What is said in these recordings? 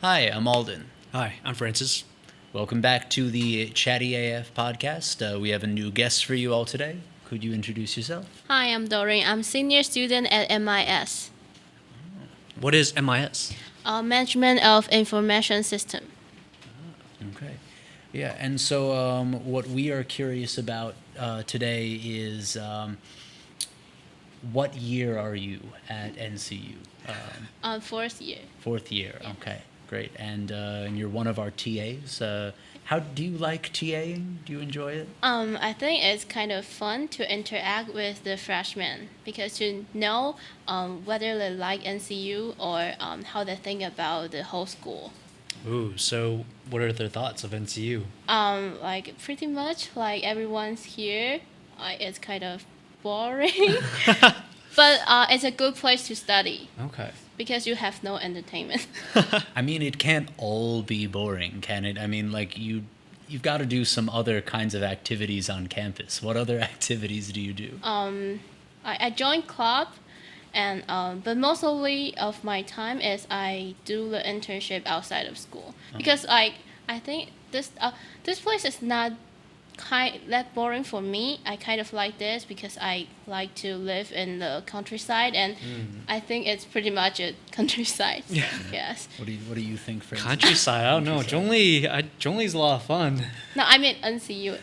Hi, I'm Alden. Hi, I'm Francis. Welcome back to the ChattyAF podcast. We have a new guest for you all today. Could you introduce yourself? Hi, I'm Doreen. I'm senior student at MIS, What is MIS? Management of Information System. Okay. Yeah, and so what we are curious about today is what year are you at NCU? Fourth year. Fourth year. Yeah. Okay, great. And you're one of our TAs. How do you like TAing? Do you enjoy it? I think it's kind of fun to interact with the freshmen because to know whether they like NCU or how they think about the whole school. Ooh, so what are their thoughts of NCU? Like pretty much like everyone's here. It's kind of boring, but it's a good place to study Okay. because you have no entertainment. I mean, it can't all be boring, can it? I mean, like you've got to do some other kinds of activities on campus. What other activities do you do? I joined club, and but mostly of my time is I do the internship outside of school because I think this place is not that boring for me. I kind of like this because I like to live in the countryside, and I think it's pretty much a countryside. So, yes. What do you think, Francis? Countryside, I don't know. Zhongli's a lot of fun. No, I mean NCU.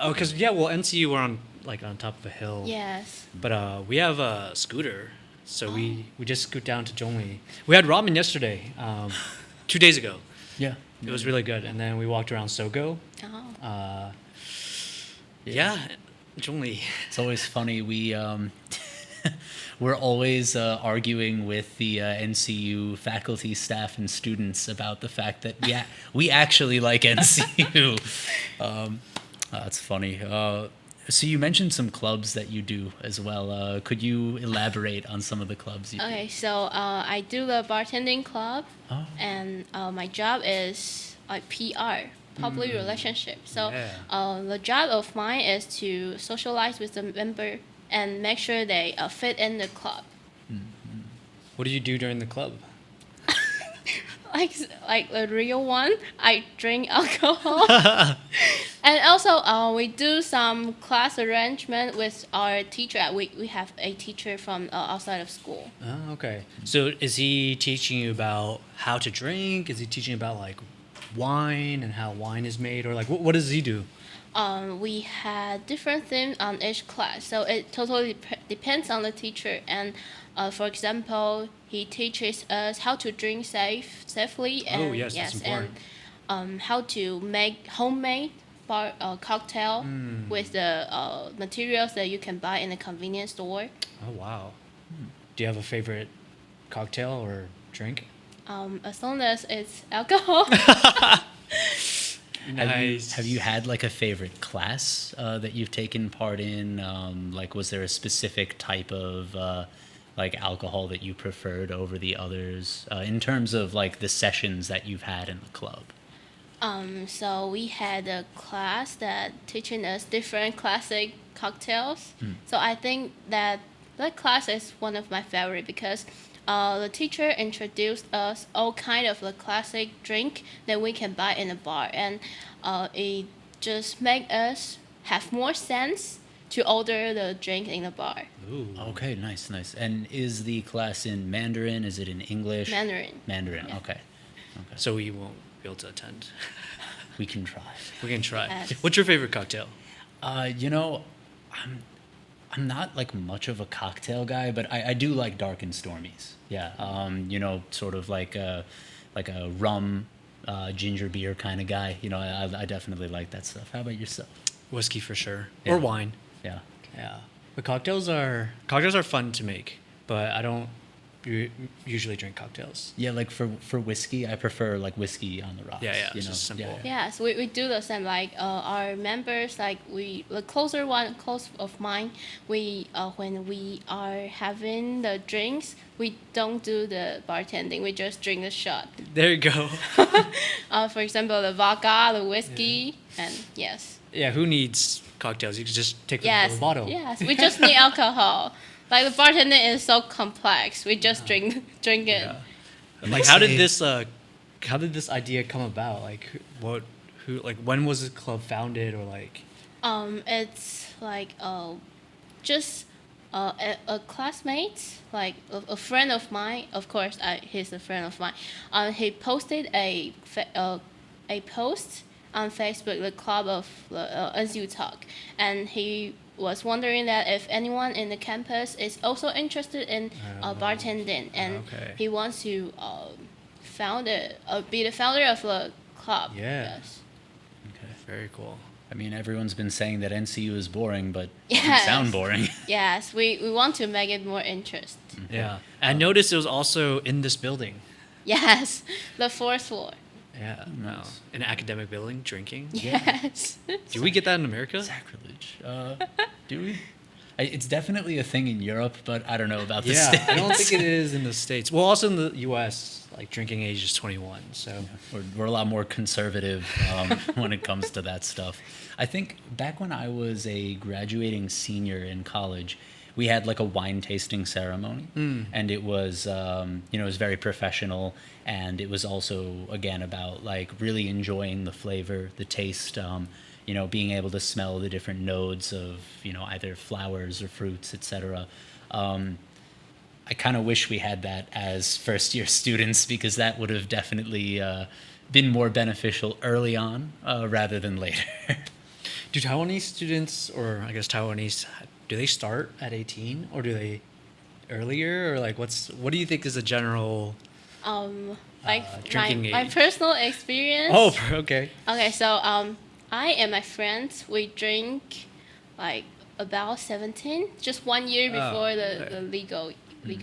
Because NCU we're on top of a hill. Yes. But we have a scooter, so we just scoot down to Zhongli. We had ramen yesterday, 2 days ago. Yeah. It was really good, and then we walked around Sogo. Oh. Yeah, Zhongli. It's always funny. We're always arguing with the NCU faculty, staff, and students about the fact that we actually like NCU. That's funny. So you mentioned some clubs that you do as well. Could you elaborate on some of the clubs you do? Okay, so I do the bartending club, and my job is PR, public relationship. So the job of mine is to socialize with the member and make sure they fit in the club. What do you do during the club? Like the real one, I drink alcohol. And also we do some class arrangement with our teacher. We have a teacher from outside of school. Oh, okay. So is he teaching you about how to drink? Is he teaching about like wine and how wine is made, or like what does he do? We had different themes on each class, so it totally depends on the teacher. And for example, he teaches us how to drink safely, and that's important. and how to make homemade cocktail with the materials that you can buy in a convenience store. Oh wow. Do you have a favorite cocktail or drink? As long as it's alcohol. Nice. Have you had like a favorite class that you've taken part in? Like, was there a specific type of like alcohol that you preferred over the others in terms of like the sessions that you've had in the club? So we had a class that teaching us different classic cocktails. So I think that class is one of my favorite because the teacher introduced us all kind of the classic drink that we can buy in a bar, and it just make us have more sense to order the drink in the bar. Ooh. Okay, nice. And is the class in Mandarin? Is it in English? Mandarin. Yeah. Okay. So we won't be able to attend. We can try. We can try. Yes. What's your favorite cocktail? I'm not like much of a cocktail guy, but I do like dark and stormies. Yeah. Sort of like a rum, ginger beer kind of guy. I definitely like that stuff. How about yourself? Whiskey for sure, Yeah. or wine. Yeah. Yeah, but cocktails are fun to make, but I don't usually drink cocktails. Yeah, like for whiskey, I prefer like whiskey on the rocks. Yeah, it's just simple. Yes, we do the same. Like our members, like the close of mine, we when we are having the drinks, we don't do the bartending. We just drink the shot. There you go. For example, the vodka, the whiskey, and yes. Yeah, who needs cocktails? You can just take them from a bottle. Yes, we just need alcohol. Like the bartending is so complex. We just drink it. Yeah. Like, how did this how did this idea come about? Like, when was the club founded, or like? It's like just a classmate, like a friend of mine. Of course, he's a friend of mine. He posted a post on Facebook, the club of NCU Talk, and he was wondering that if anyone in the campus is also interested in bartending, and he wants to be the founder of the club. Yeah. Yes. Okay. Very cool. I mean, everyone's been saying that NCU is boring, but it Yes. doesn't sound boring. Yes, we want to make it more interest. Yeah. I noticed it was also in this building. Yes, the fourth floor. Yeah. Wow. In an academic building, drinking. Yes. Do we get that in America? Sacrilege. Do we? It's definitely a thing in Europe, but I don't know about the Yeah, States. I don't think it is in the States. Well, also in the U.S., like drinking age is 21. So We're a lot more conservative when it comes to that stuff. I think back when I was a graduating senior in college, we had like a wine tasting ceremony, and it was it was very professional, and it was also again about like really enjoying the flavor, the taste, being able to smell the different notes of either flowers or fruits, etc. I kind of wish we had that as first year students, because that would have definitely been more beneficial early on rather than later. do Taiwanese students, or I guess Taiwanese, do they start at 18, or do they earlier, or like what do you think is a general Like drinking my age? personal experience. Oh, okay. Okay, so I and my friends, we drink like about 17, just 1 year before the legal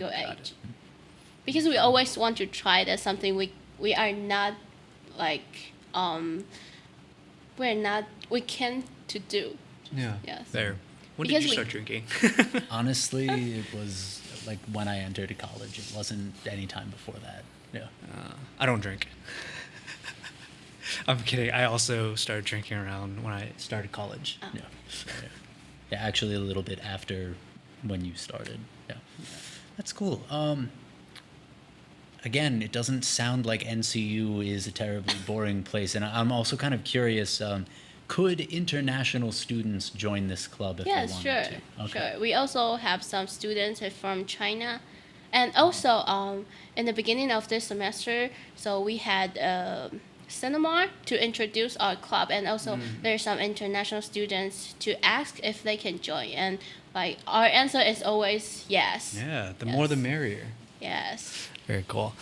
age, because we always want to try that something we are not like we can to do. Yeah. Yes. There. When Because did you we- start drinking? Honestly, it was like when I entered college. It wasn't any time before that. Yeah. I don't drink. I'm kidding. I also started drinking around when I started college. Yeah. Yeah, actually a little bit after when you started. Yeah. That's cool. Again, it doesn't sound like NCU is a terribly boring place, and I'm also kind of curious, could international students join this club if Yes, they sure, wanted to? Okay. sure. We also have some students from China, and also in the beginning of this semester, so we had a seminar to introduce our club, and also there's some international students to ask if they can join, and like our answer is always yes. Yeah, the more the merrier. Yes. Very cool.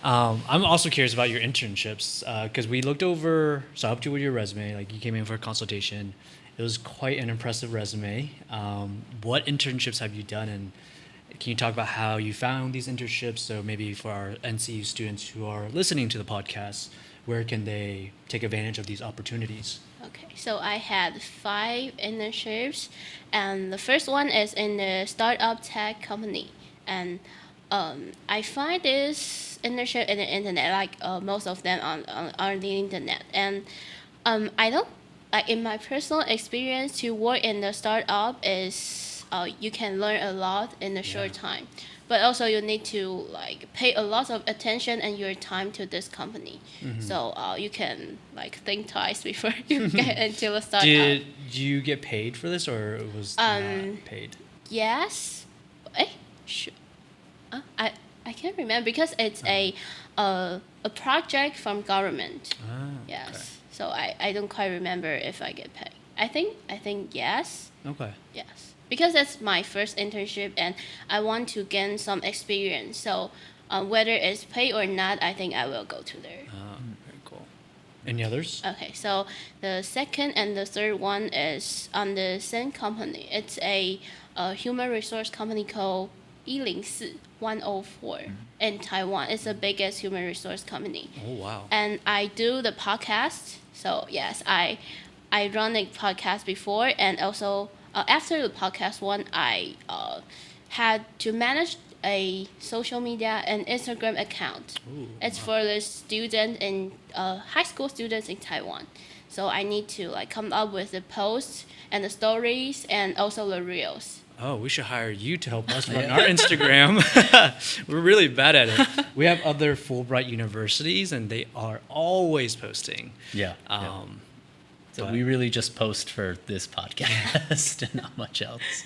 I'm also curious about your internships, because we looked over, so I helped you with your resume. Like, you came in for a consultation. It was quite an impressive resume. What internships have you done, and can you talk about how you found these internships? So maybe for our NCU students who are listening to the podcast, where can they take advantage of these opportunities? Okay, so I had 5 internships, and the first one is in the startup tech company, and I find this internship in the internet, like most of them on the internet, and I don't like, in my personal experience, to work in the startup is you can learn a lot in a short time, but also you need to like pay a lot of attention and your time to this company, so you can like think twice before you get into a startup. Did you get paid for this, or it was not paid? Yes. Sure. I can't remember, because it's a project from government. Yes. Okay. So I don't quite remember if I get paid. I think yes. Okay. Yes. Because that's my first internship, and I want to gain some experience. So whether it's paid or not, I think I will go to there. Very cool. Any others? Okay, so the second and the third one is on the same company. It's a human resource company called 104 in Taiwan. It's the biggest human resource company. Oh, wow. And I do the podcast. So yes, I run a podcast before, and also after the podcast one, I had to manage a social media and Instagram account. Ooh, it's for the student and high school students in Taiwan. So I need to like come up with the posts and the stories and also the reels. oh, we should hire you to help us run our Instagram. We're really bad at it. We have other Fulbright universities, and they are always posting. Yeah. So But- we really just post for this podcast and not much else.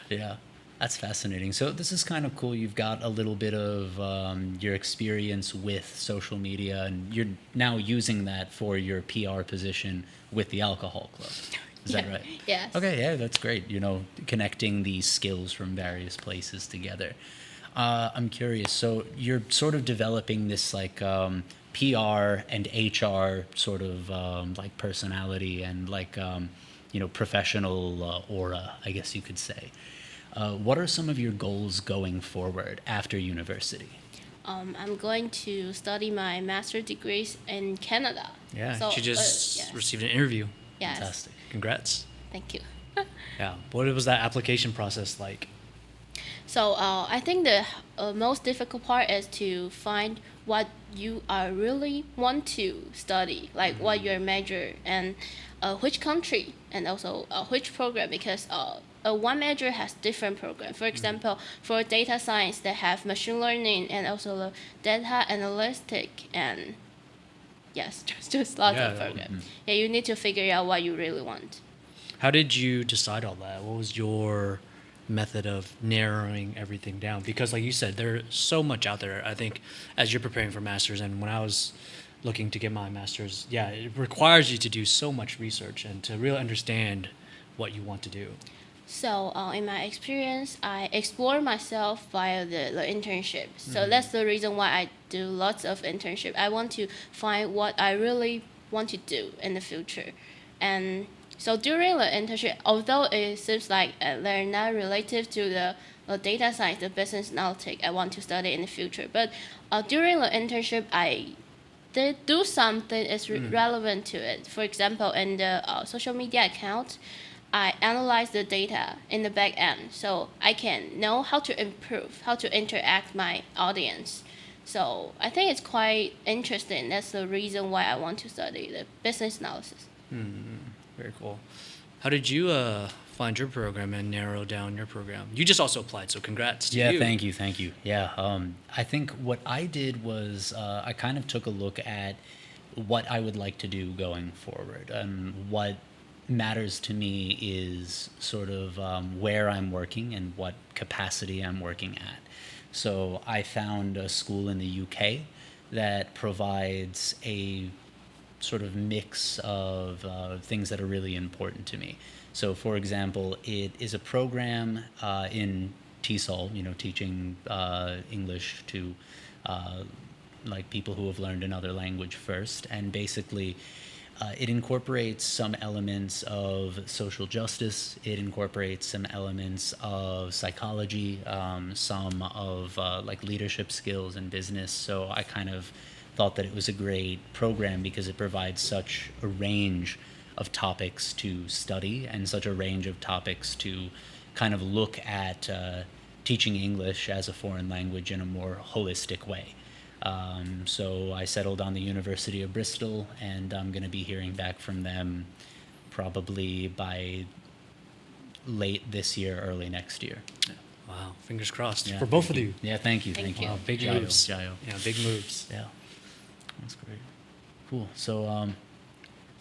Yeah, that's fascinating. So this is kind of cool. You've got a little bit of your experience with social media, and you're now using that for your PR position with the alcohol club. Is that right? Yes. Okay, yeah, that's great. Connecting these skills from various places together. I'm curious. So you're sort of developing this like PR and HR sort of like personality and like professional aura, I guess you could say. What are some of your goals going forward after university? I'm going to study my master's degrees in Canada. Yeah, So, she just yes. received an interview. Yes. Fantastic. Congrats. Thank you. Yeah. What was that application process like? So I think the most difficult part is to find what you are really want to study, like what your major and which country and also which program, because one major has different program. For example, for data science, they have machine learning and also the data analytic and yes, just lots Yeah, of programs. Yeah, you need to figure out what you really want. How did you decide all that? What was your method of narrowing everything down? Because like you said, there's so much out there. I think as you're preparing for masters, and when I was looking to get my master's, yeah, it requires you to do so much research and to really understand what you want to do. So in my experience, I explore myself via the internship. So that's the reason why I do lots of internship. I want to find what I really want to do in the future. And so during the internship, although it seems like they're not related to the data science, the business analytics I want to study in the future, but during the internship, I did do something that's relevant to it. For example, in the social media account, I analyze the data in the back end, so I can know how to improve, how to interact my audience. So I think it's quite interesting. That's the reason why I want to study the business analysis. Very cool. How did you find your program and narrow down your program? You just also applied, so congrats to you. Yeah, thank you. Yeah, I think what I did was I kind of took a look at what I would like to do going forward, and what matters to me is sort of where I'm working and what capacity I'm working at. So I found a school in the UK that provides a sort of mix of things that are really important to me. So, for example, it is a program in TESOL, teaching English to like people who have learned another language first, and basically it incorporates some elements of social justice. It incorporates some elements of psychology, some of like leadership skills and business. So I kind of thought that it was a great program because it provides such a range of topics to study and such a range of topics to kind of look at teaching English as a foreign language in a more holistic way. So I settled on the University of Bristol, and I'm going to be hearing back from them probably by late this year, early next year. Wow, fingers crossed Yeah, for both thank of you. Yeah, thank you. Thank you. Wow, big Jayo, moves. Jayo. Yeah, big moves. Yeah, that's great. Cool. So,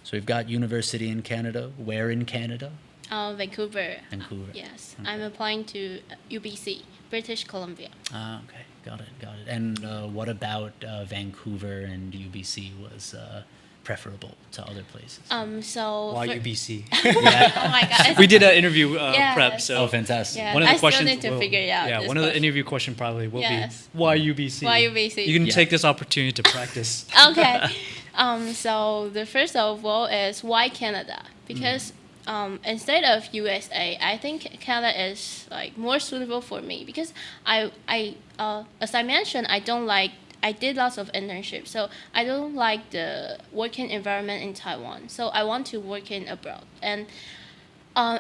so we've got university in Canada. Where in Canada? Vancouver. Vancouver. Yes, Okay. I'm applying to UBC, British Columbia. Ah, okay. Got it. And what about Vancouver and UBC was preferable to other places? So Why for- UBC? Oh my god. We did an interview Yes. prep, so Oh, fantastic. Yeah. one of the I still questions need to will- figure it out Yeah, this one of the question. interview question probably will Yes. be why UBC? Why UBC? You can Yeah. take this opportunity to practice. Okay. So the first of all is why Canada? Because instead of USA, I think Canada is like more suitable for me because I as I mentioned, I did lots of internships, so I don't like the working environment in Taiwan. So I want to work in abroad, and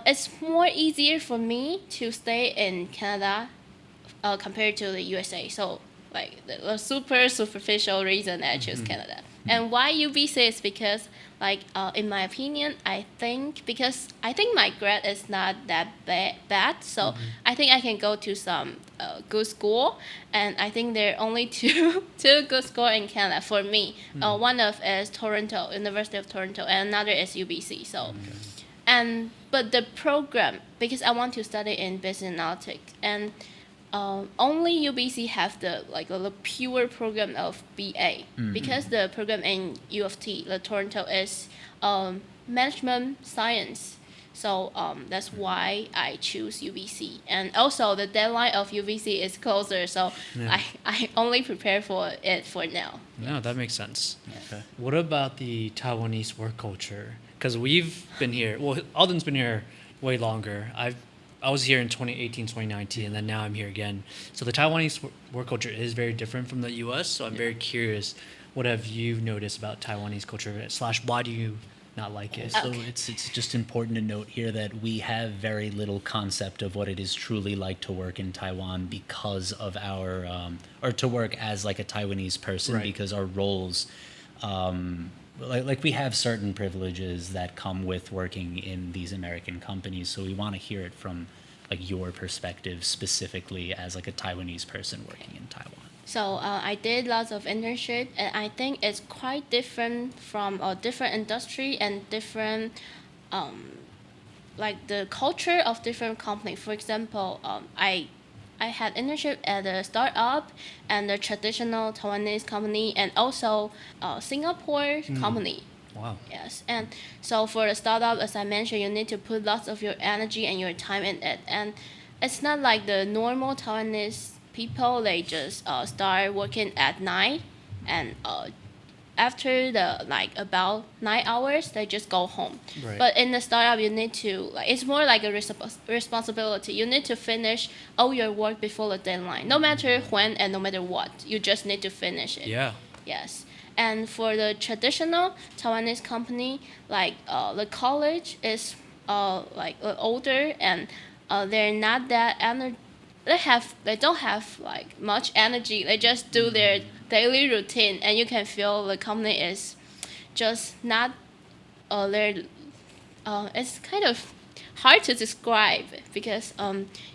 it's more easier for me to stay in Canada compared to the USA. So like the super superficial reason I choose Canada. And why UBC is because, like, in my opinion, I think my grade is not that bad, so I think I can go to some good school, and I think there are only two good school in Canada for me. One of is Toronto, University of Toronto, and another is UBC. So, but the program, because I want to study in business analytics, and only UBC have the pure program of BA, because the program in U of T, the Toronto, is management science. So that's why I choose UBC. And also the deadline of UBC is closer, so I only prepare for it for now. No, that makes sense. Okay. What about the Taiwanese work culture? Because we've been here. Well, Alden's been here way longer. I was here in 2018, 2019, and then now I'm here again. So the Taiwanese work culture is very different from the U.S. So I'm very curious, what have you noticed about Taiwanese culture / why do you not like it? So it's just important to note here that we have very little concept of what it is truly like to work in Taiwan because of our or to work as like a Taiwanese person, Right. because our roles like we have certain privileges that come with working in these American companies. So we want to hear it from like your perspective specifically as like a Taiwanese person working in Taiwan. So I did lots of internship, and I think it's quite different from a different industry and different, like the culture of different company. For example, I had internship at a startup and a traditional Taiwanese company, and also a Singapore company. Wow. Yes, and so for the startup, as I mentioned, you need to put lots of your energy and your time in it, and it's not like the normal Taiwanese people. They just start working at 9, and after the about 9 hours, they just go home. Right. But in the startup, you need to it's more like a responsibility. You need to finish all your work before the deadline, no matter when and no matter what. You just need to finish it. Yeah. Yes. And for the traditional Taiwanese company, the college is older, and they're not that they don't have much energy. They just do their daily routine, and you can feel the company is just not it's kind of hard to describe, because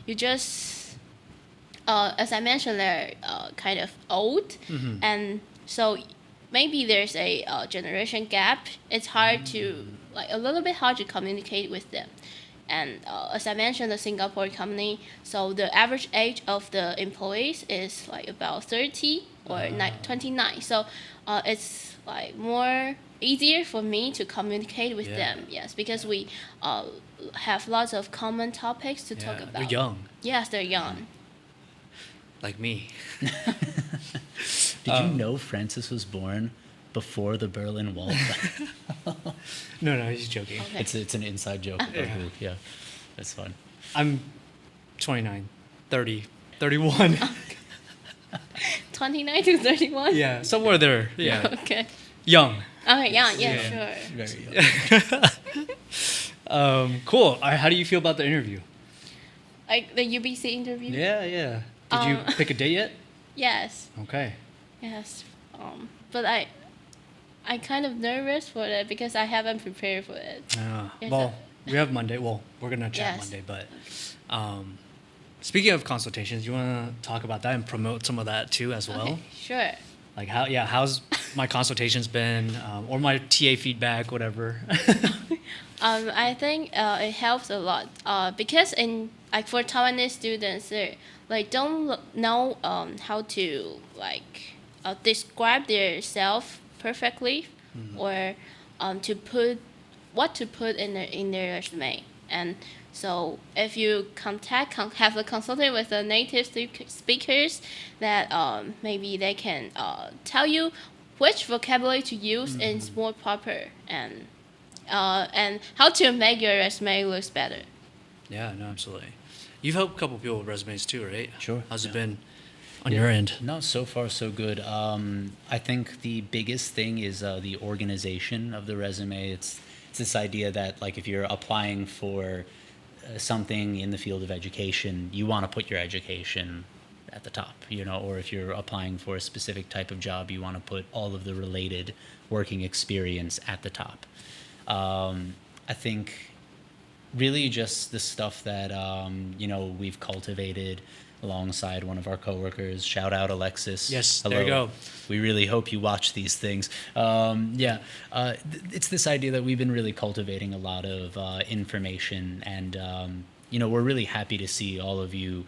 you just as I mentioned, they're kind of old, and so maybe there's a generation gap. It's hard to a little bit hard to communicate with them. And as I mentioned, the Singapore company, so the average age of the employees is about 30 or 29. So it's more easier for me to communicate with them. Yes, because we have lots of common topics to talk about. They're young. Yes, they're young. Like me. Did you know Francis was born before the Berlin Wall? No, he's joking. Okay. It's an inside joke. Yeah, that's fun. I'm 29, 30, 31. 29 to 31? Yeah, somewhere there. Yeah. Okay. Young. Okay, yeah, Yeah. sure. Very young. Cool. How do you feel about the interview? Like the UBC interview? Yeah. Did you pick a date yet? Yes. Okay. Yes. But I kind of nervous for it because I haven't prepared for it. Yes, Well, we have Monday. Well, we're going to chat Yes. Monday, but speaking of consultations, you want to talk about that and promote some of that too as well? Okay, sure. Like how's my consultations been, or my TA feedback, whatever. I think it helps a lot because for Taiwanese students, they don't know how to describe their self perfectly, or to put in their resume. And so if you have a consultant with the native speakers, that maybe they can tell you which vocabulary to use is more proper, and how to make your resume looks better. Yeah, no, absolutely. You've helped a couple people with resumes too, right? Sure. How's it been on your end? No, so far so good. I think the biggest thing is the organization of the resume. It's this idea that if you're applying for something in the field of education, you want to put your education at the top, or if you're applying for a specific type of job, you want to put all of the related working experience at the top. I think really just the stuff that, we've cultivated alongside one of our coworkers. Shout out Alexis. Yes, Hello. there you go. We really hope you watch these things. It's this idea that we've been really cultivating a lot of information, and we're really happy to see all of you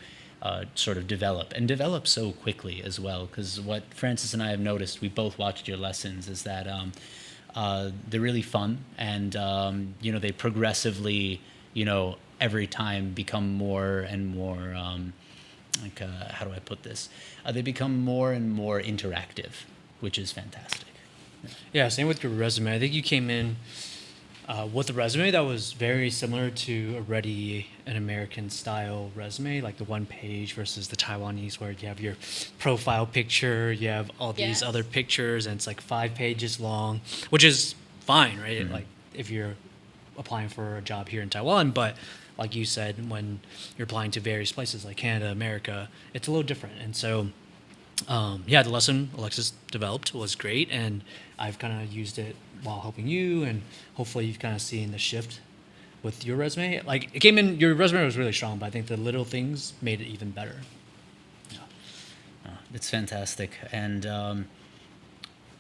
sort of develop so quickly as well. Because what Francis and I have noticed, we both watched your lessons, is that they're really fun, and they progressively, every time become more and more. How do I put this? They become more and more interactive, which is fantastic. Yeah, same with your resume. I think you came in with a resume that was very similar to already an American style resume, like the one page versus the Taiwanese, where you have your profile picture, you have all these other pictures, and it's like 5 pages long, which is fine, right? Mm-hmm. Like if you're applying for a job here in Taiwan, but like you said, when you're applying to various places like Canada, America, it's a little different. And so, the lesson Alexis developed was great, and I've kind of used it while helping you, and hopefully you've kind of seen the shift with your resume. Like it came in, your resume was really strong, but I think the little things made it even better. It's fantastic, and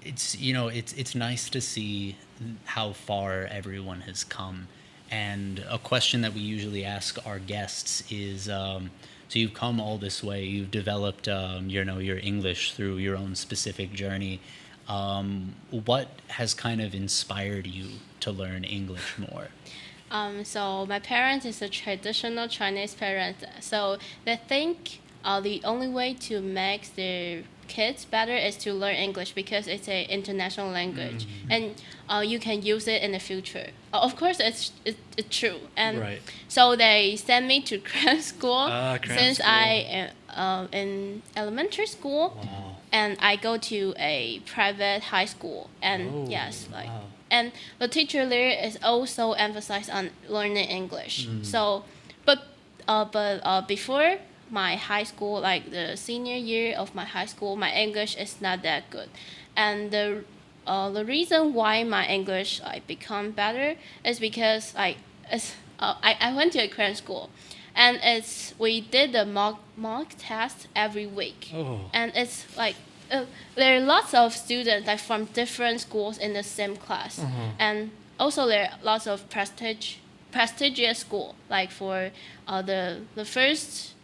it's nice to see how far everyone has come. And a question that we usually ask our guests is, so you've come all this way, you've developed, your English through your own specific journey. What has kind of inspired you to learn English more? So my parents is a traditional Chinese parent, so they think the only way to make their kids better is to learn English because it's an international language, and you can use it in the future. Of course, it's true, and Right. so they send me to cram school since school. I am in elementary school, Wow. and I go to a private high school, and wow. and the teacher there is also emphasized on learning English. So, but before my high school, like the senior year of my high school, my English is not that good, and the reason why my English become better is because I went to a cram school, and we did the mock test every week, and it's like there are lots of students like from different schools in the same class, and also there are lots of prestigious school, like for the first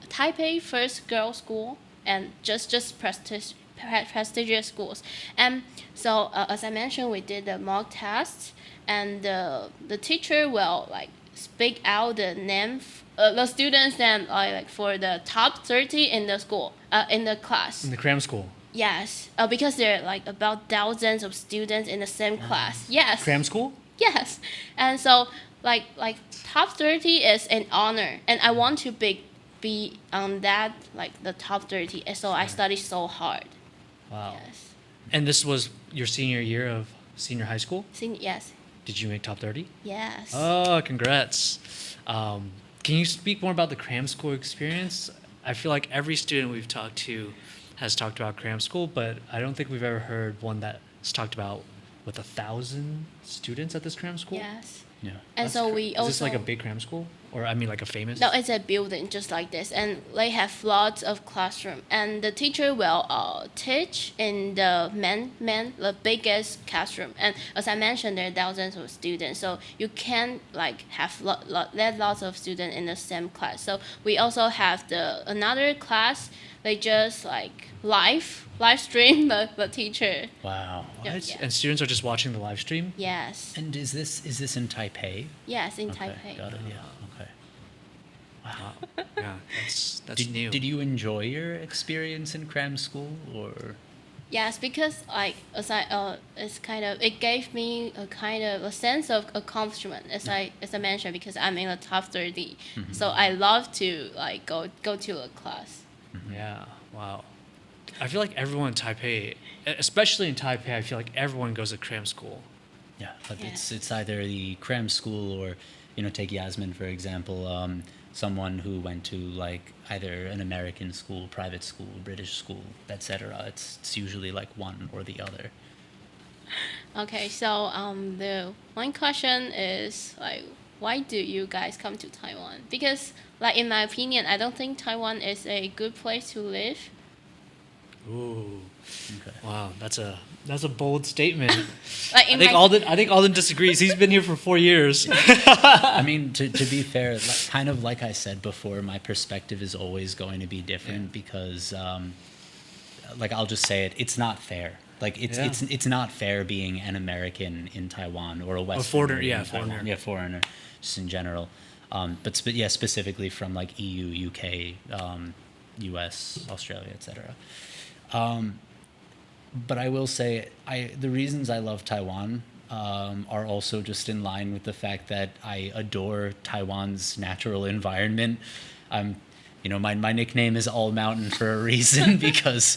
Taipei first girls school, and just prestigious schools. And so as I mentioned, we did the mock test, and the teacher will speak out the name, the students' name, for the top 30 in the school, in the class. In the cram school. Yes, because there are about thousands of students in the same class. Yes. Cram school? Yes, and so top 30 is an honor, and I want to be on that the top 30. And so I studied so hard. Wow. Yes. And this was your senior year of senior high school? Yes. Did you make top 30? Yes. Oh, congrats. Can you speak more about the cram school experience? I feel like every student we've talked to has talked about cram school, but I don't think we've ever heard one that's talked about with 1,000 students at this cram school. Yes. Yeah. And so we also... Is this like a big cram school? Or I mean like a famous? No, it's a building just like this, and they have lots of classroom, and the teacher will teach in the the biggest classroom. And as I mentioned, there are thousands of students, so you can have lots of students in the same class. So we also have another class. They just live stream the teacher. Wow. Yeah. What? And students are just watching the live stream? Yes. And is this in Taipei? Yes, in Okay, Taipei. got it. Yeah. Okay. Wow. Yeah, that's new. Did you enjoy your experience in cram school, or? Yes, because it gave me a kind of a sense of accomplishment, as I mentioned, because I'm in the top 30. Mm-hmm. So I love to go to a class. Yeah, wow. I feel like everyone in Taipei, especially in Taipei, I feel like everyone goes to cram school. Yeah, but Yeah. it's either the cram school or, take Yasmin for example. someone who went to like either an American school, private school, British school, etc. It's usually like one or the other. Okay, so the one question is like, why do you guys come to Taiwan? Because, like, in my opinion, I don't think Taiwan is a good place to live. Ooh, Okay. wow, that's a bold statement. Like, I think Alden disagrees. He's been here for 4 years. I mean, to be fair, kind of like I said before, my perspective is always going to be different because, like, I'll just say it, it's not fair. Like, it's not fair being an American in Taiwan or a Westerner in Taiwan. Yeah, foreigner, just in general. But specifically from like EU, UK, US, Australia, etc. But I will say, the reasons I love Taiwan are also just in line with the fact that I adore Taiwan's natural environment. My nickname is All Mountain for a reason because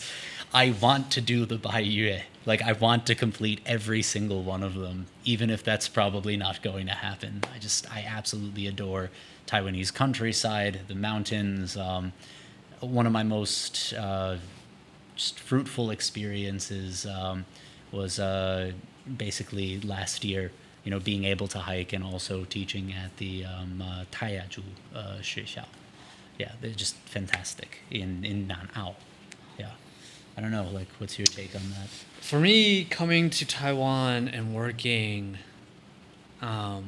I want to do the Baiyue. Like, I want to complete every single one of them, even if that's probably not going to happen. I absolutely adore Taiwanese countryside, the mountains. One of my most just fruitful experiences was basically last year, being able to hike and also teaching at the Taiyaju 学校. Yeah, they're just fantastic in Nan'ao. Yeah. I don't know, like, what's your take on that? For me, coming to Taiwan and working, I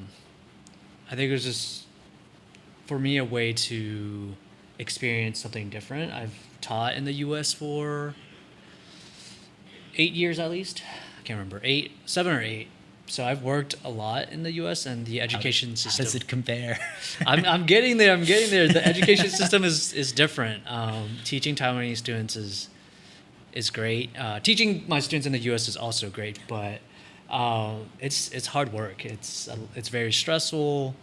think it was just, for me, a way to experience something different. I've taught in the U.S. for 8 years at least. I can't remember, 7 or 8. So I've worked a lot in the U.S. and the education system. How does it compare? I'm getting there. The education system is different. Teaching Taiwanese students is great. Teaching my students in the U.S. is also great, but it's hard work. It's very stressful.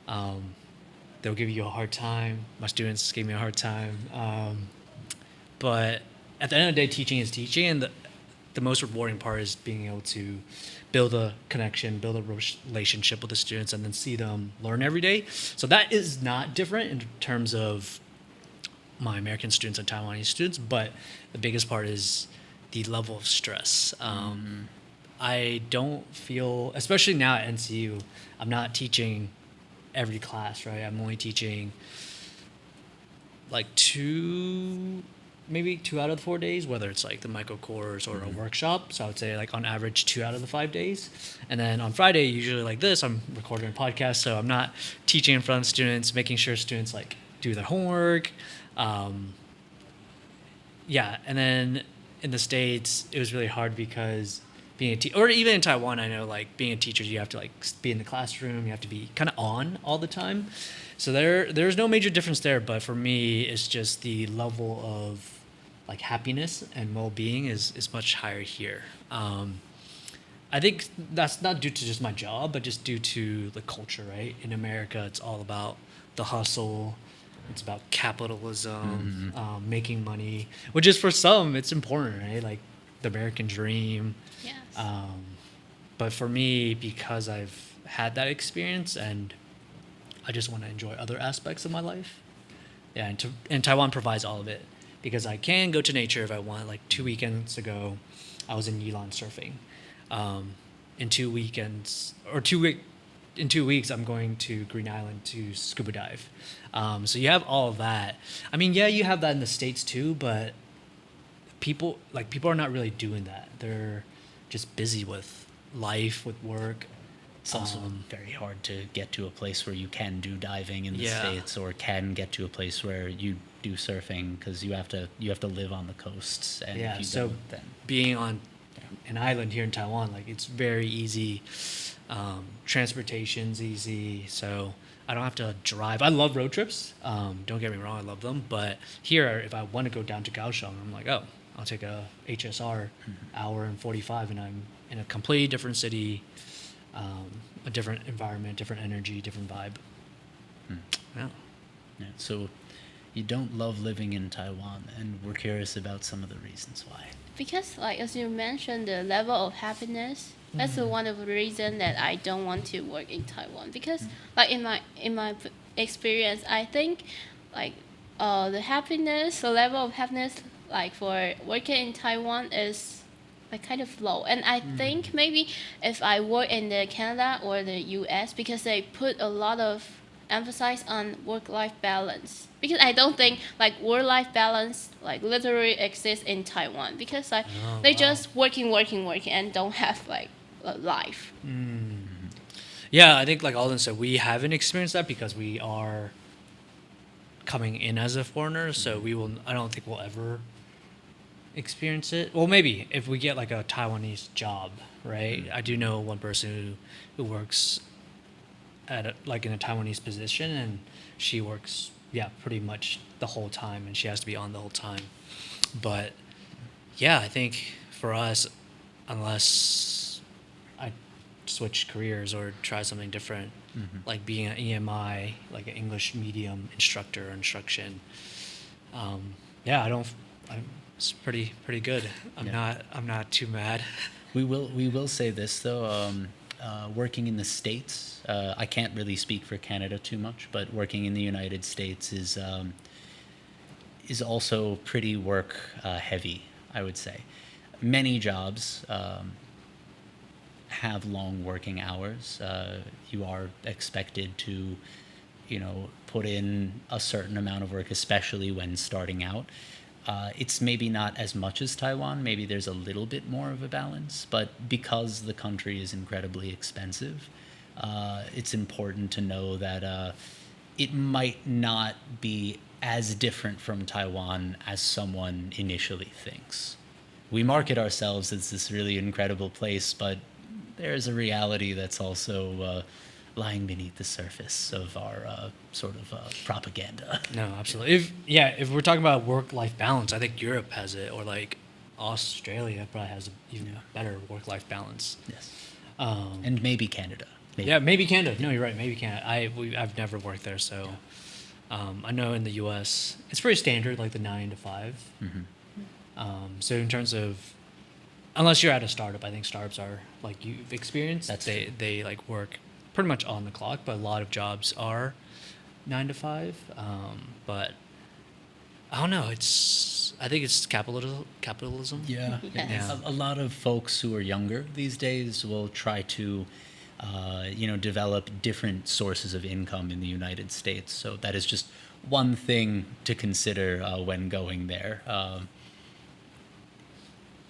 They'll give you a hard time. My students gave me a hard time. But at the end of the day, teaching is teaching, and the most rewarding part is being able to build a connection, build a relationship with the students, and then see them learn every day. So that is not different in terms of my American students and Taiwanese students, but the biggest part is the level of stress. I don't feel, especially now at NCU, I'm not teaching every class, right? I'm only teaching like maybe 2 out of the 4 days, whether it's like the micro course or a workshop. So I would say like on average 2 out of the 5 days. And then on Friday, usually like this, I'm recording a podcast. So I'm not teaching in front of students, making sure students like do their homework. Yeah. And then in the States, it was really hard because being a teacher, or even in Taiwan, I know like being a teacher, you have to like be in the classroom, you have to be kind of on all the time. So there's no major difference there. But for me, it's just the level of like happiness and well-being is much higher here. I think that's not due to just my job, but just due to the culture, right? In America, it's all about the hustle. It's about capitalism, making money, which is for some, it's important, right? Like the American dream. Yes. But for me, because I've had that experience and I just want to enjoy other aspects of my life. Yeah, and Taiwan provides all of it. Because I can go to nature if I want. Like 2 weekends ago, I was in Yilan surfing. In 2 weekends, or in 2 weeks, I'm going to Green Island to scuba dive. So you have all of that. I mean, yeah, you have that in the States too, but people are not really doing that. They're just busy with life, with work. It's also very hard to get to a place where you can do diving in the States, or can get to a place where you do surfing, because you have to live on the coasts. And if you so don't, then being on an island here in Taiwan, like it's very easy. Transportation's easy, so I don't have to drive. I love road trips. Don't get me wrong, I love them. But here, if I want to go down to Kaohsiung, I'm like, oh, I'll take a HSR, hour and 45, and I'm in a completely different city. A different environment, different energy, different vibe. Yeah. So you don't love living in Taiwan, and we're curious about some of the reasons why. Because, like, as you mentioned, the level of happiness, that's one of the reasons that I don't want to work in Taiwan. Because, like, in my experience, I think like the level of happiness like for working in Taiwan is like kind of low. And I think maybe if I work in the Canada or the US, because they put a lot of emphasis on work-life balance. Because I don't think like work-life balance like literally exists in Taiwan, because like they just working and don't have like a life. Yeah, I think like Alden said, we haven't experienced that because we are coming in as a foreigner, so I don't think we'll ever experience it. Well, maybe if we get like a Taiwanese job, right? I do know one person who works at like in a Taiwanese position, and she works pretty much the whole time, and she has to be on the whole time. But yeah, I think for us, unless I switch careers or try something different, like being an EMI, like an English medium instructor or instruction, it's pretty good. I'm not too mad. We will say this though. Working in the States, I can't really speak for Canada too much, but working in the United States is also pretty work heavy, I would say. Many jobs have long working hours. You are expected to, put in a certain amount of work, especially when starting out. It's maybe not as much as Taiwan. Maybe there's a little bit more of a balance. But because the country is incredibly expensive, it's important to know that it might not be as different from Taiwan as someone initially thinks. We market ourselves as this really incredible place, but there's a reality that's also lying beneath the surface of our sort of propaganda. No, absolutely. If we're talking about work-life balance, I think Europe has it, or like Australia probably has an even better work-life balance. Yes. And maybe Canada. Maybe Canada. No, you're right. Maybe Canada. I've never worked there, so I know in the U.S. it's pretty standard, like the 9 to 5. So in terms of, unless you're at a startup, I think startups are like you've experienced. They like work pretty much on the clock, but a lot of jobs are 9 to 5. But I don't know. I think it's capitalism. Yeah. Yes. A lot of folks who are younger these days will try to, develop different sources of income in the United States. So that is just one thing to consider when going there.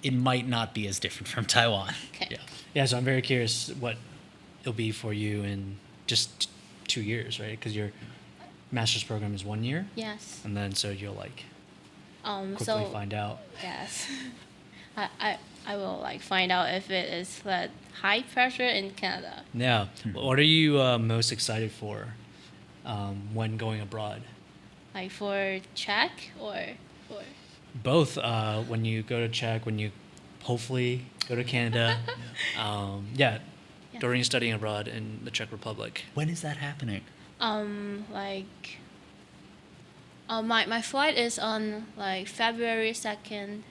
It might not be as different from Taiwan. Okay. Yeah. So I'm very curious what it'll be for you in just 2 years, right? Because your master's program is 1 year. Yes. And then so you'll like quickly find out. Yes. I will like find out if it is that high pressure in Canada. Yeah. What are you most excited for when going abroad? Like for Czech or Both. When you go to Czech, when you hopefully go to Canada. Doreen studying abroad in the Czech Republic. When is that happening? My flight is on like February 2nd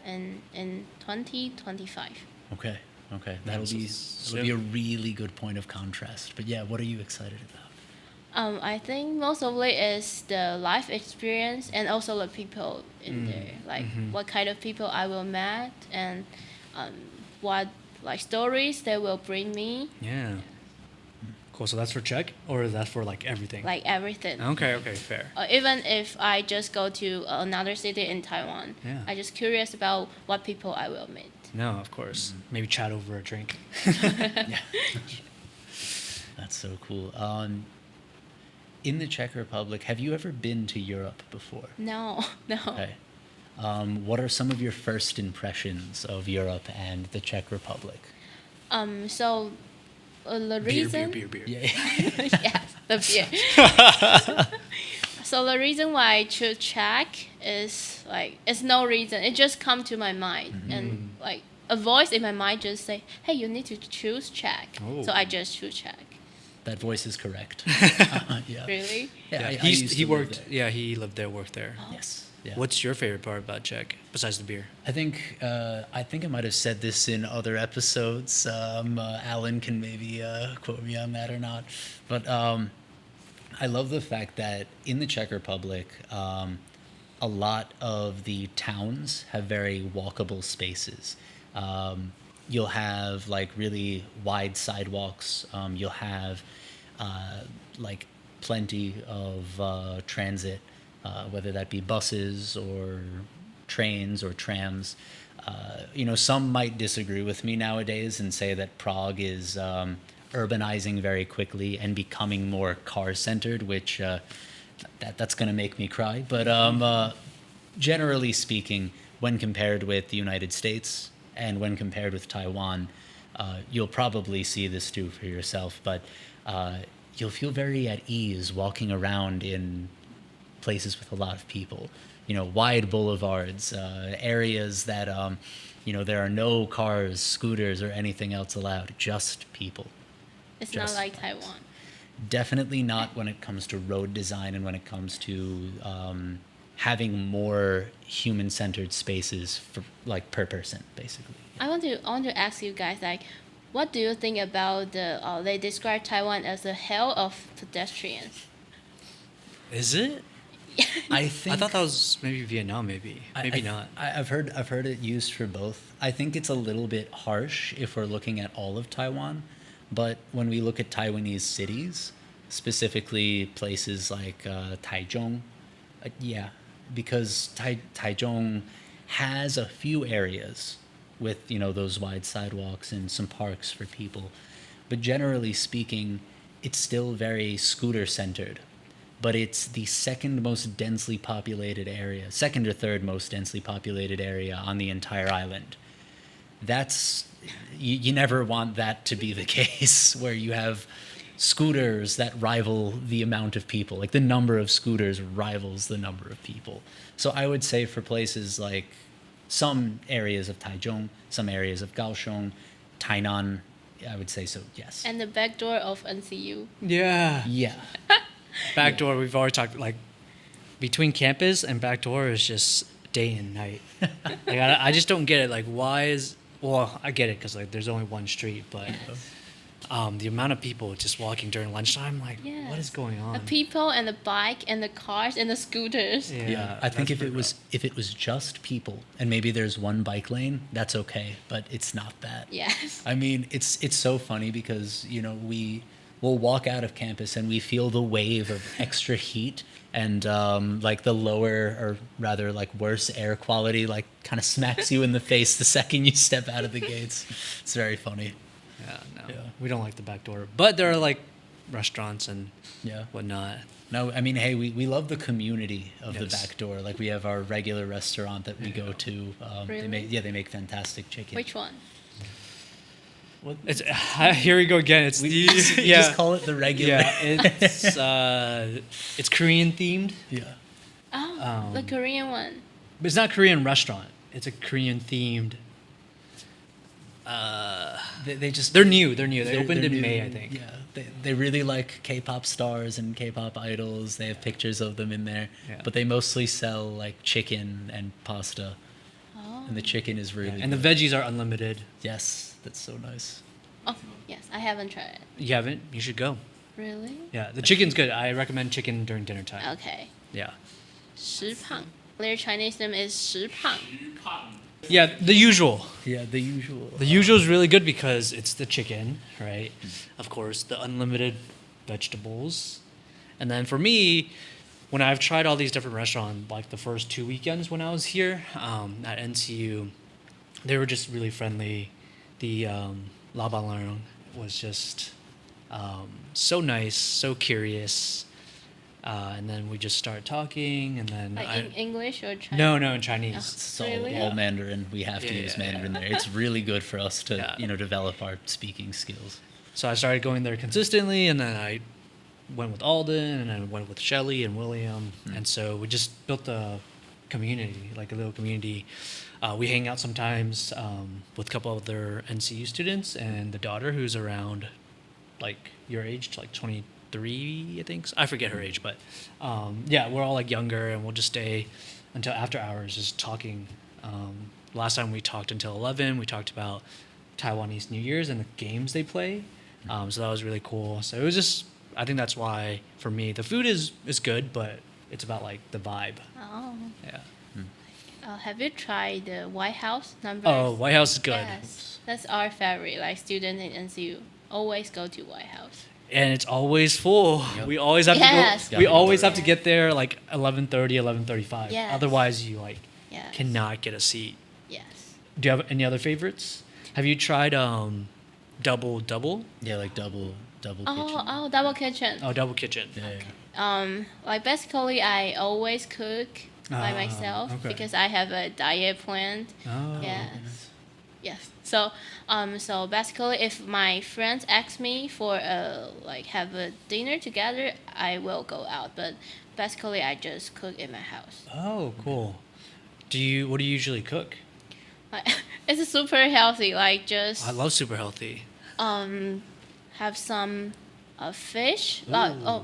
in 2025. Okay. That'll be a really good point of contrast. But yeah, what are you excited about? I think most of it is the life experience and also the people in there. Like what kind of people I will meet and what like stories they will bring me. Yeah. Cool. So that's for Czech, or is that for like everything? Like everything. Okay, fair. Even if I just go to another city in Taiwan, I'm just curious about what people I will meet. No, of course. Maybe chat over a drink. Yeah. That's so cool. In the Czech Republic, have you ever been to Europe before? No. Okay. What are some of your first impressions of Europe and the Czech Republic? So the reason. Beer. Yeah. Yes, the beer. So the reason why I chose Czech is like it's no reason. It just come to my mind, and like a voice in my mind just say, "Hey, you need to choose Czech." Oh. So I just choose Czech. That voice is correct. Yeah. Really? Yeah. He worked. Yeah, he lived there, worked there. Oh. Yes. Yeah. What's your favorite part about Czech besides the beer? I think I might have said this in other episodes. Alan can maybe quote me on that or not. But I love the fact that in the Czech Republic, a lot of the towns have very walkable spaces. You'll have like really wide sidewalks. You'll have like plenty of transit, whether that be buses or trains or trams. Some might disagree with me nowadays and say that Prague is urbanizing very quickly and becoming more car-centered, which that's going to make me cry. But generally speaking, when compared with the United States and when compared with Taiwan, you'll probably see this too for yourself, but you'll feel very at ease walking around in places with a lot of people. Wide boulevards, areas that, there are no cars, scooters, or anything else allowed, just people. It's not like Taiwan. Definitely not when it comes to road design and when it comes to having more human-centered spaces for per person, basically. I want to ask you guys, like, what do you think about they describe Taiwan as the hell of pedestrians? Is it? I thought that was maybe Vietnam, maybe not. I've heard it used for both. I think it's a little bit harsh if we're looking at all of Taiwan, but when we look at Taiwanese cities, specifically places like Taichung, because Taichung has a few areas with those wide sidewalks and some parks for people, but generally speaking, it's still very scooter centered. But it's the second or third most densely populated area on the entire island. That's you never want that to be the case, where you have scooters that rival the amount of people. Like the number of scooters rivals the number of people. So I would say for places like some areas of Taichung, some areas of Kaohsiung, Tainan, I would say so, yes. And the back door of NCU. Yeah. Yeah. Backdoor, we've already talked, like, between campus and backdoor is just day and night. Like, I just don't get it. Like, I get it because, like, there's only one street, but the amount of people just walking during lunchtime, like, what is going on? The people and the bike and the cars and the scooters. Yeah, I think if it was just people and maybe there's one bike lane, that's okay, but it's not that. Yes. I mean, it's so funny because, we'll walk out of campus and we feel the wave of extra heat and like the lower, or rather like worse air quality, like kind of smacks you in the face the second you step out of the gates. It's very funny. Yeah, we don't like the back door, but there are like restaurants and whatnot. No, I mean, hey, we love the community of the back door. Like we have our regular restaurant that we go to. Really? They make fantastic chicken. Which one? It's here we go again. It's we just call it the regular. Yeah, it's Korean themed. Yeah. Oh, the Korean one. But it's not Korean restaurant. It's a Korean themed. They're new. They opened in May, I think. Yeah, they really like K-pop stars and K-pop idols. They have pictures of them in there, but they mostly sell like chicken and pasta. Oh. And the chicken is really and the veggies are unlimited. Yes, that's so nice. Oh, yes, I haven't tried it. You haven't? You should go. Really? Yeah, the chicken's good. I recommend chicken during dinner time. Okay. Yeah. 食胖. Their Chinese name is 食胖. Yeah, the usual. Yeah, the usual. The usual is really good because it's the chicken, right? Of course, the unlimited vegetables. And then for me, when I've tried all these different restaurants, like the first 2 weekends when I was here at NCU, they were just really friendly. The La Balang was just so nice, so curious. And then we just start talking, and then Like in English or Chinese? No, in Chinese. It's all, Really? all Mandarin. We have to use Mandarin there. It's really good for us to develop our speaking skills. So I started going there consistently, and then I went with Alden, and I went with Shelly and William, and so we just built a community, like a little community. We hang out sometimes with a couple of other NCU students and the daughter who's around, like your age, like 23, I think. I forget her age, but we're all like younger, and we'll just stay until after hours, just talking. Last time we talked until 11. We talked about Taiwanese New Year's and the games they play. So that was really cool. So it was just I think that's why for me the food is good, but it's about like the vibe. Oh. Yeah. Have you tried the White House numbers? Oh, White House is good. Yes, that's our favorite. Like students in NCU always go to White House. And it's always full. Yep. We always have Yes. to go. We always have to Yeah. get there like 11:30, 11:35. Yes. Otherwise, you like Yes. cannot get a seat. Yes. Do you have any other favorites? Have you tried double? Yeah, like double kitchen. Oh, double kitchen. Oh, double kitchen. Yeah. Like basically, I always cook by Ah, myself okay. because I have a diet plan. Oh. Yes. Yes. So, so basically, if my friends ask me for like have a dinner together, I will go out. But basically, I just cook in my house. Oh, cool. What do you usually cook? Like, it's super healthy. Like just I love super healthy. have some fish. Ooh.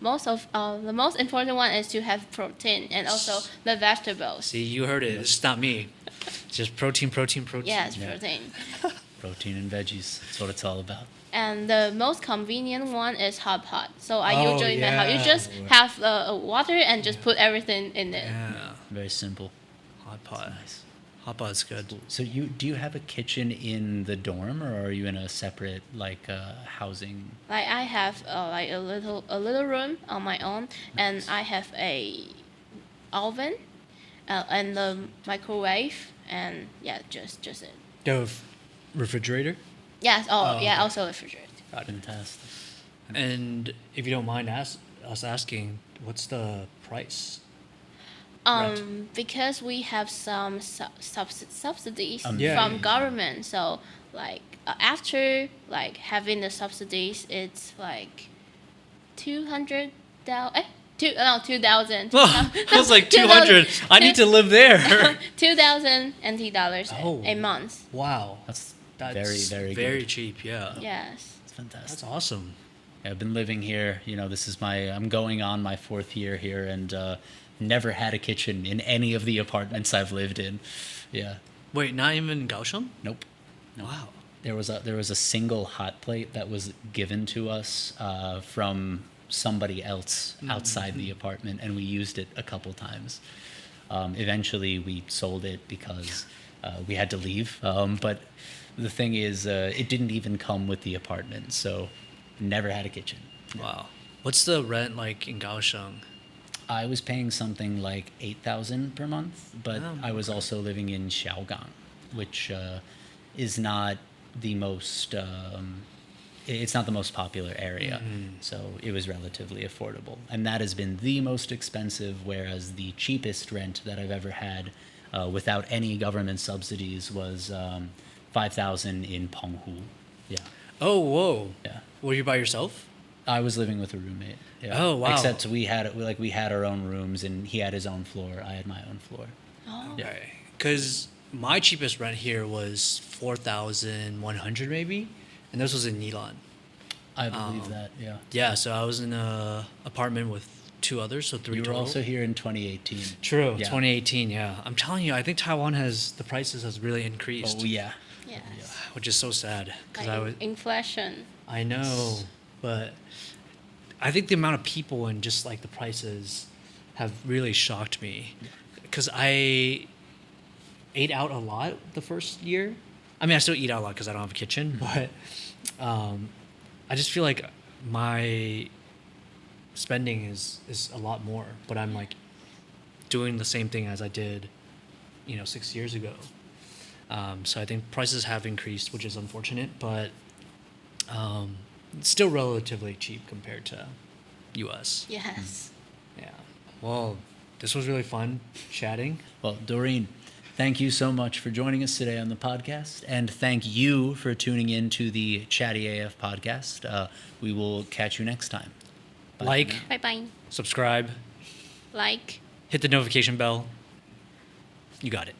Most of the most important one is to have protein and also the vegetables. See, you heard it. It's not me. It's just protein. Yes, Yeah. protein. Protein and veggies. That's what it's all about. And the most convenient one is hot pot. So I Oh, usually make hot. You yeah. just have water and just put everything in it. Yeah. Very simple. Hot pot. Nice. Hot pot's good. So do you have a kitchen in the dorm, or are you in a separate like housing? Like I have like a little room on my own, and I have a oven, and the microwave, and yeah, just it. Do you have refrigerator? Yes. Oh, Yeah. okay. Also refrigerator. Fantastic. And if you don't mind us asking, what's the price? Rent. Because we have some subsidies Yeah. from government, so like after like having the subsidies, it's like 200,000. 2,000. I was like 200. I need to live there. 2,000 NT dollars Oh. a month. Wow. That's That's very very good. cheap. Yeah. Yes. It's fantastic. That's awesome. Yeah, I've been living here. This is I'm going on my 4th year here, and never had a kitchen in any of the apartments I've lived in. Yeah. Wait, not even Kaohsiung? Nope. Wow. There was a single hot plate that was given to us from somebody else outside the apartment, and we used it a couple times. Eventually, we sold it because we had to leave. But the thing is, it didn't even come with the apartment, so never had a kitchen. Wow. What's the rent like in Kaohsiung? I was paying something like 8,000 per month, but Oh, I was also living in Xiaogang, which is not the most. It's not the most popular area, so it was relatively affordable, and that has been the most expensive. Whereas the cheapest rent that I've ever had, without any government subsidies, was 5,000 in Penghu. Yeah, Oh, whoa. yeah. Were you by yourself? I was living with a roommate. Yeah. Oh, wow. Except we had our own rooms, and he had his own floor. I had my own floor. Oh. Yeah. Because my cheapest rent here was 4,100 maybe, and this was in Nilan. I believe that. Yeah. Yeah, so I was in a apartment with 2 others, so 3 You were total. also here in 2018. True, Yeah. 2018. Yeah, I'm telling you, I think Taiwan the prices has really increased. Oh yeah. Yes. Which is so sad because Like inflation. I know, but I think the amount of people and just like the prices have really shocked me because I ate out a lot the first year. I mean, I still eat out a lot because I don't have a kitchen, but I just feel like my spending is a lot more, but I'm like doing the same thing as I did, 6 years ago. So I think prices have increased, which is unfortunate, but it's still relatively cheap compared to US. Yes. Yeah. Well, this was really fun chatting. Well, Doreen, thank you so much for joining us today on the podcast, and thank you for tuning in to the ChattyAF podcast. We will catch you next time. Bye for Like, now. Bye bye. subscribe, Like. hit the notification bell. You got it.